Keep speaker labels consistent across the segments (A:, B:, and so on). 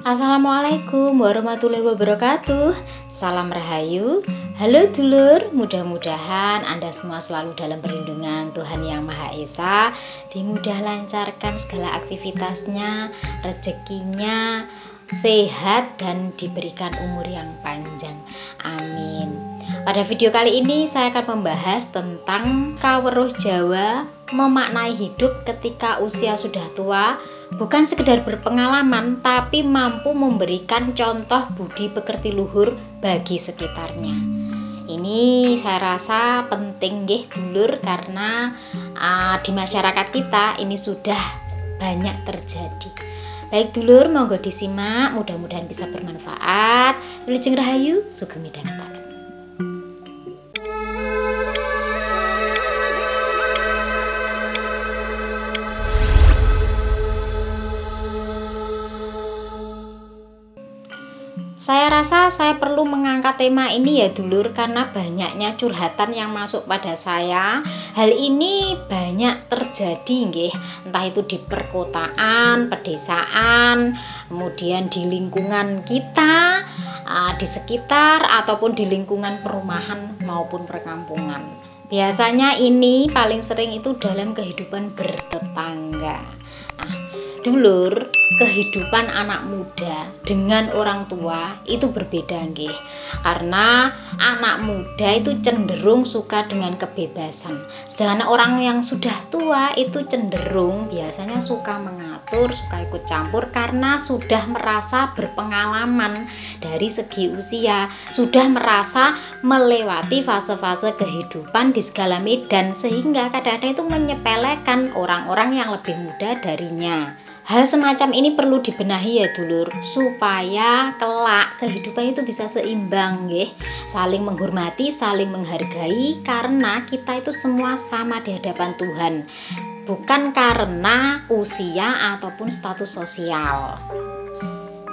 A: Assalamualaikum warahmatullahi wabarakatuh. Salam rahayu. Halo dulur, mudah-mudahan Anda semua selalu dalam perlindungan Tuhan Yang Maha Esa, dimudah lancarkan segala aktivitasnya, rezekinya, sehat dan diberikan umur yang panjang. Amin. Pada video kali ini saya akan membahas tentang Kaweruh Jawa memaknai hidup ketika usia sudah tua, bukan sekedar berpengalaman tapi mampu memberikan contoh budi pekerti luhur bagi sekitarnya. Ini saya rasa penting nggih dulur, karena di masyarakat kita ini sudah banyak terjadi. Baik dulur, monggo disimak, mudah-mudahan bisa bermanfaat. Wilujeng rahayu, sugeng midhangetaken. Saya rasa saya perlu mengangkat tema ini ya dulur, karena banyaknya curhatan yang masuk pada saya. Hal ini banyak terjadi nggih, entah itu di perkotaan, pedesaan, kemudian di lingkungan kita, di sekitar ataupun di lingkungan perumahan maupun perkampungan. Biasanya ini paling sering itu dalam kehidupan bertetangga. Dulur, kehidupan anak muda dengan orang tua itu berbeda nggih. Karena anak muda itu cenderung suka dengan kebebasan. Sedangkan orang yang sudah tua itu cenderung biasanya suka mengatur, suka ikut campur karena sudah merasa berpengalaman dari segi usia, sudah merasa melewati fase-fase kehidupan di segala medan, sehingga kadang-kadang itu menyepelekan orang-orang yang lebih muda darinya. Hal semacam ini perlu dibenahi ya dulur, supaya kelak kehidupan itu bisa seimbang nggih, saling menghormati, saling menghargai, karena kita itu semua sama di hadapan Tuhan, bukan karena usia ataupun status sosial.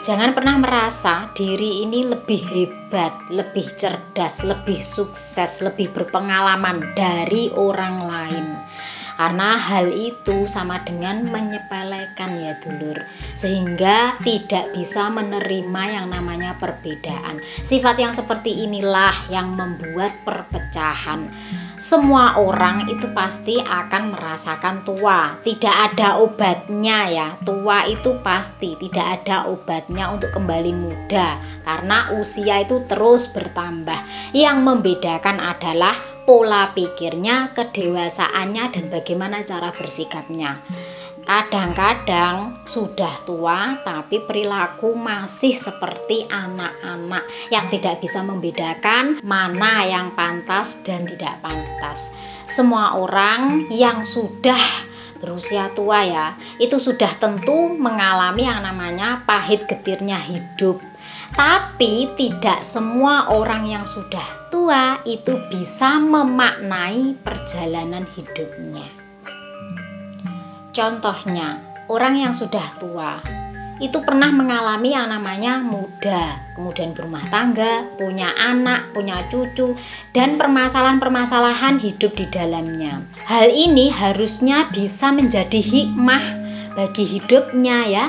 A: Jangan pernah merasa diri ini lebih hebat, lebih cerdas, lebih sukses, lebih berpengalaman dari orang lain. Karena hal itu sama dengan menyepelekan ya dulur, sehingga tidak bisa menerima yang namanya perbedaan. Sifat yang seperti inilah yang membuat perpecahan. Semua orang itu pasti akan merasakan tua, tidak ada obatnya ya. Tua itu pasti tidak ada obatnya untuk kembali muda, karena usia itu terus bertambah. Yang membedakan adalah pola pikirnya, kedewasaannya, dan bagaimana cara bersikapnya. Kadang-kadang sudah tua tapi perilaku masih seperti anak-anak yang tidak bisa membedakan mana yang pantas dan tidak pantas. Semua orang yang sudah berusia tua ya, itu sudah tentu mengalami yang namanya pahit getirnya hidup. Tapi tidak semua orang yang sudah tua itu bisa memaknai perjalanan hidupnya. Contohnya, orang yang sudah tua itu pernah mengalami yang namanya muda, kemudian berumah tangga, punya anak, punya cucu, dan permasalahan-permasalahan hidup di dalamnya. Hal ini harusnya bisa menjadi hikmah bagi hidupnya ya,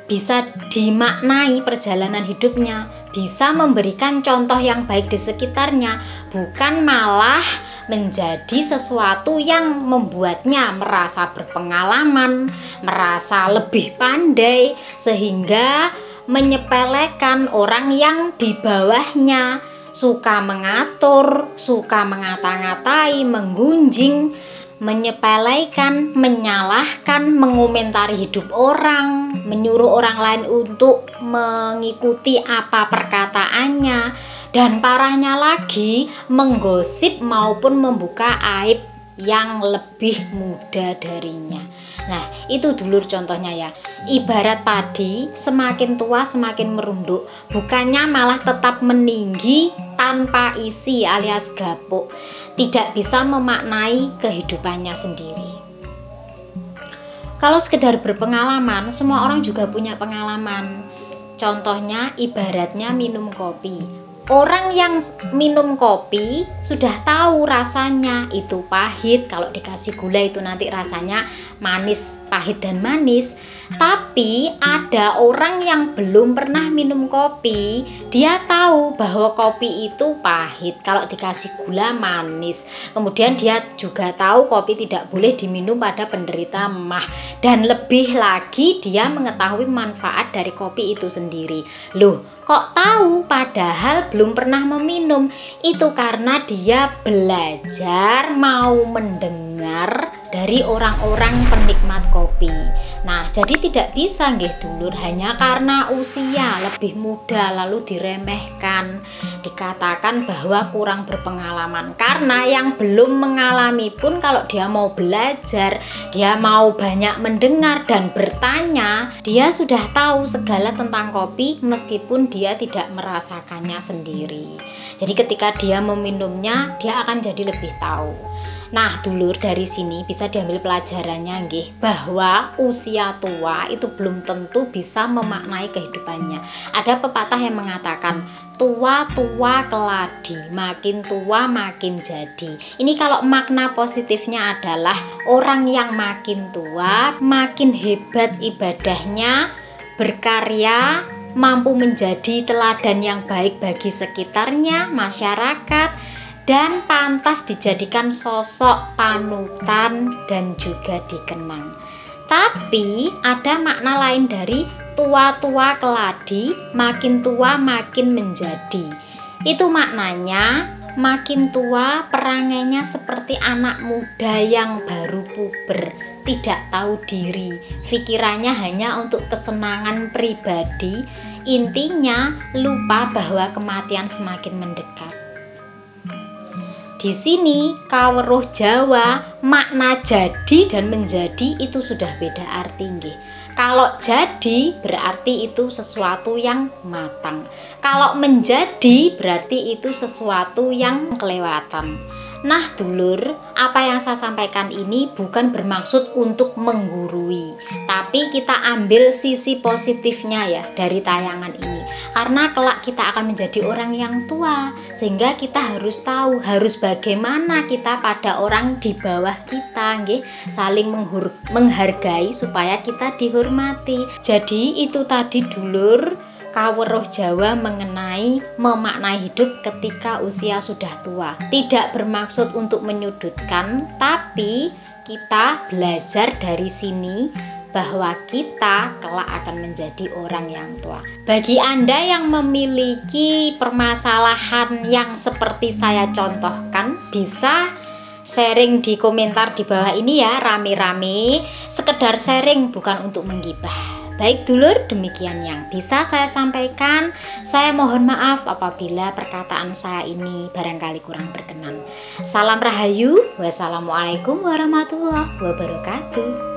A: bisa dimaknai perjalanan hidupnya, bisa memberikan contoh yang baik di sekitarnya, bukan malah menjadi sesuatu yang membuatnya merasa berpengalaman, merasa lebih pandai, sehingga menyepelekan orang yang di bawahnya, suka mengatur, suka mengata-ngatai, menggunjing, menyepelekan, menyalahkan, mengomentari hidup orang, menyuruh orang lain untuk mengikuti apa perkataannya, dan parahnya lagi menggosip maupun membuka aib yang lebih muda darinya. Nah, itu dulur contohnya ya. Ibarat padi, semakin tua semakin merunduk, bukannya malah tetap meninggi tanpa isi alias gapuk, tidak bisa memaknai kehidupannya sendiri. Kalau sekedar berpengalaman, semua orang juga punya pengalaman. Contohnya ibaratnya minum kopi. Orang yang minum kopi sudah tahu rasanya itu pahit, kalau dikasih gula itu nanti rasanya manis pahit dan manis. Tapi ada orang yang belum pernah minum kopi, dia tahu bahwa kopi itu pahit, kalau dikasih gula manis. Kemudian dia juga tahu kopi tidak boleh diminum pada penderita MAH. Dan lebih lagi dia mengetahui manfaat dari kopi itu sendiri. Loh, kok tahu padahal belum pernah meminum? Itu karena dia belajar mau mendengar dari orang-orang penikmat kopi. Nah, jadi tidak bisa nggih dulur hanya karena usia lebih muda lalu diremehkan, dikatakan bahwa kurang berpengalaman. Karena yang belum mengalami pun kalau dia mau belajar, dia mau banyak mendengar dan bertanya, dia sudah tahu segala tentang kopi meskipun dia tidak merasakannya sendiri. Jadi ketika dia meminumnya, dia akan jadi lebih tahu. Nah, dulur, dari sini bisa diambil pelajarannya nggih, bahwa usia tua itu belum tentu bisa memaknai kehidupannya. Ada pepatah yang mengatakan, tua-tua keladi, makin tua makin jadi. Ini kalau makna positifnya adalah orang yang makin tua, makin hebat ibadahnya, berkarya, mampu menjadi teladan yang baik bagi sekitarnya, masyarakat, dan pantas dijadikan sosok panutan dan juga dikenang. Tapi ada makna lain dari tua-tua keladi, makin tua makin menjadi. Itu maknanya makin tua perangainya seperti anak muda yang baru puber, tidak tahu diri, pikirannya hanya untuk kesenangan pribadi, intinya lupa bahwa kematian semakin mendekat. Di sini kaweruh Jawa makna jadi dan menjadi itu sudah beda arti nggih. Kalau jadi berarti itu sesuatu yang matang. Kalau menjadi berarti itu sesuatu yang kelewatan. Nah dulur, apa yang saya sampaikan ini bukan bermaksud untuk menggurui, tapi kita ambil sisi positifnya ya dari tayangan ini. Karena kelak kita akan menjadi orang yang tua, sehingga kita harus tahu harus bagaimana kita pada orang di bawah kita, nggih, saling menghargai supaya kita dihormati. Jadi itu tadi dulur, kaweruh Jawa mengenai memaknai hidup ketika usia sudah tua. Tidak bermaksud untuk menyudutkan, tapi kita belajar dari sini bahwa kita kelak akan menjadi orang yang tua. Bagi Anda yang memiliki permasalahan yang seperti saya contohkan, bisa sharing di komentar di bawah ini ya, rame-rame. Sekedar sharing, bukan untuk menggibah. Baik dulur, demikian yang bisa saya sampaikan. Saya mohon maaf apabila perkataan saya ini barangkali kurang berkenan. Salam Rahayu, wassalamualaikum warahmatullahi wabarakatuh.